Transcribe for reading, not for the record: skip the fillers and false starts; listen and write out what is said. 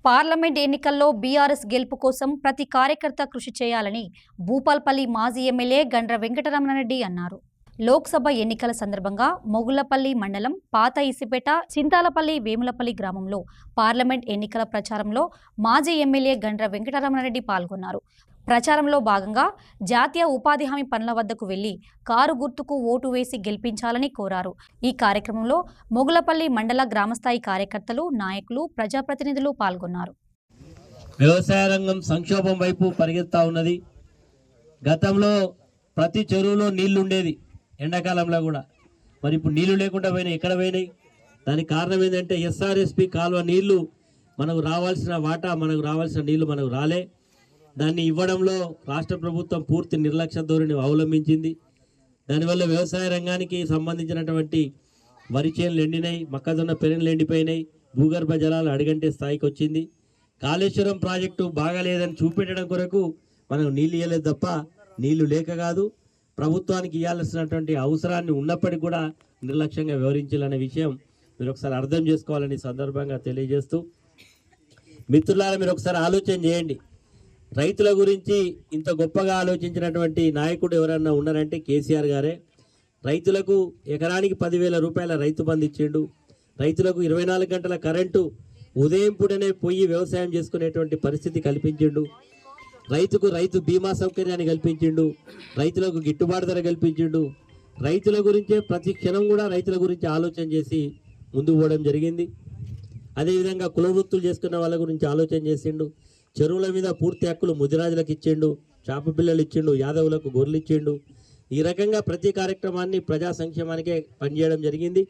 Parliament ఎన్నికల్లో BRS గెలుపు కోసం ప్రతి కార్యకర్త కృషి చేయాలని భూపాల్పల్లి మాజీ ఎమ్మెల్యే గండ్ర వెంకటరమణారెడ్డి అన్నారు. లోక్సభ ఎన్నికల సందర్భంగా మొగుళ్లపల్లి మండలం పాత ఇసిపేట చింతాలపల్లి వేములపల్లి గ్రామంలో పార్లమెంట్ ఎన్నికల ప్రచారంలో మాజీ ఎమ్మెల్యే గండ్ర వెంకటరమణారెడ్డి పాల్గొన్నారు. ప్రచారంలో భాగంగా జాతీయ ఉపాధి హామీ పనుల వద్దకు వెళ్లి కారు గుర్తుకు ఓటు వేసి గెలిపించాలని కోరారు. ఈ కార్యక్రమంలో మొగుళ్లపల్లి మండల గ్రామస్థాయి కార్యకర్తలు, నాయకులు, ప్రజాప్రతినిధులు పాల్గొన్నారు. వ్యవసాయ రంగం సంక్షోభం వైపు పరిగెత్తా ఉన్నది. గతంలో ప్రతి చెరువులో నీళ్లు ఉండేది, ఎండాకాలంలో కూడా. మరి ఇప్పుడు నీళ్లు లేకుండా పోయినాయి. ఎక్కడ పోయినాయి? దానికి కారణం ఏంటంటే ఎస్ఆర్ఎస్పి కాలువ నీళ్లు మనకు రావాల్సిన వాటా, మనకు రావాల్సిన నీళ్లు మనకు రాలే. దాన్ని ఇవ్వడంలో రాష్ట్ర ప్రభుత్వం పూర్తి నిర్లక్ష్య ధోరణి అవలంబించింది. దానివల్ల వ్యవసాయ రంగానికి సంబంధించినటువంటి వరి చేనులు ఎండినాయి, మొక్కజొన్న పెరళ్ళు ఎండిపోయినాయి, భూగర్భ జలాలు అడిగంటే స్థాయికి వచ్చింది. కాళేశ్వరం ప్రాజెక్టు బాగాలేదని చూపెట్టడం కొరకు మనం నీళ్ళు ఇవ్వలేదు తప్ప నీళ్లు లేక కాదు. ప్రభుత్వానికి ఇవ్వాల్సినటువంటి అవసరాన్ని ఉన్నప్పటికీ కూడా నిర్లక్ష్యంగా వివరించాలనే విషయం మీరు ఒకసారి అర్థం చేసుకోవాలని సందర్భంగా తెలియజేస్తూ, మిత్రులారా మీరు ఒకసారి ఆలోచన చేయండి. రైతుల గురించి ఇంత గొప్పగా ఆలోచించినటువంటి నాయకుడు ఎవరన్నా ఉన్నారంటే కేసీఆర్ గారే. రైతులకు ఎకరానికి 10,000 రూపాయల రైతు బంధు ఇచ్చిండు. రైతులకు 24 గంటల కరెంటు ఉదయం పూటనే పోయి వ్యవసాయం చేసుకునేటువంటి పరిస్థితి కల్పించిండు. రైతుకు రైతు బీమా సౌకర్యాన్ని కల్పించిండు. రైతులకు గిట్టుబాటు ధర కల్పించిండు. రైతుల గురించే ప్రతి క్షణం కూడా రైతుల గురించి ఆలోచన చేసి ముందుకు పోవడం జరిగింది. అదేవిధంగా కుల వృత్తులు చేసుకున్న వాళ్ళ గురించి ఆలోచన చేసిండు. చెరువుల మీద పూర్తి హక్కులు ముదిరాజులకు ఇచ్చిండు, చేప పిల్లలు ఇచ్చిండు, యాదవులకు గొర్రెలు ఇచ్చిండు. ఈ రకంగా ప్రతి కార్యక్రమాన్ని ప్రజా సంక్షేమానికే పనిచేయడం జరిగింది.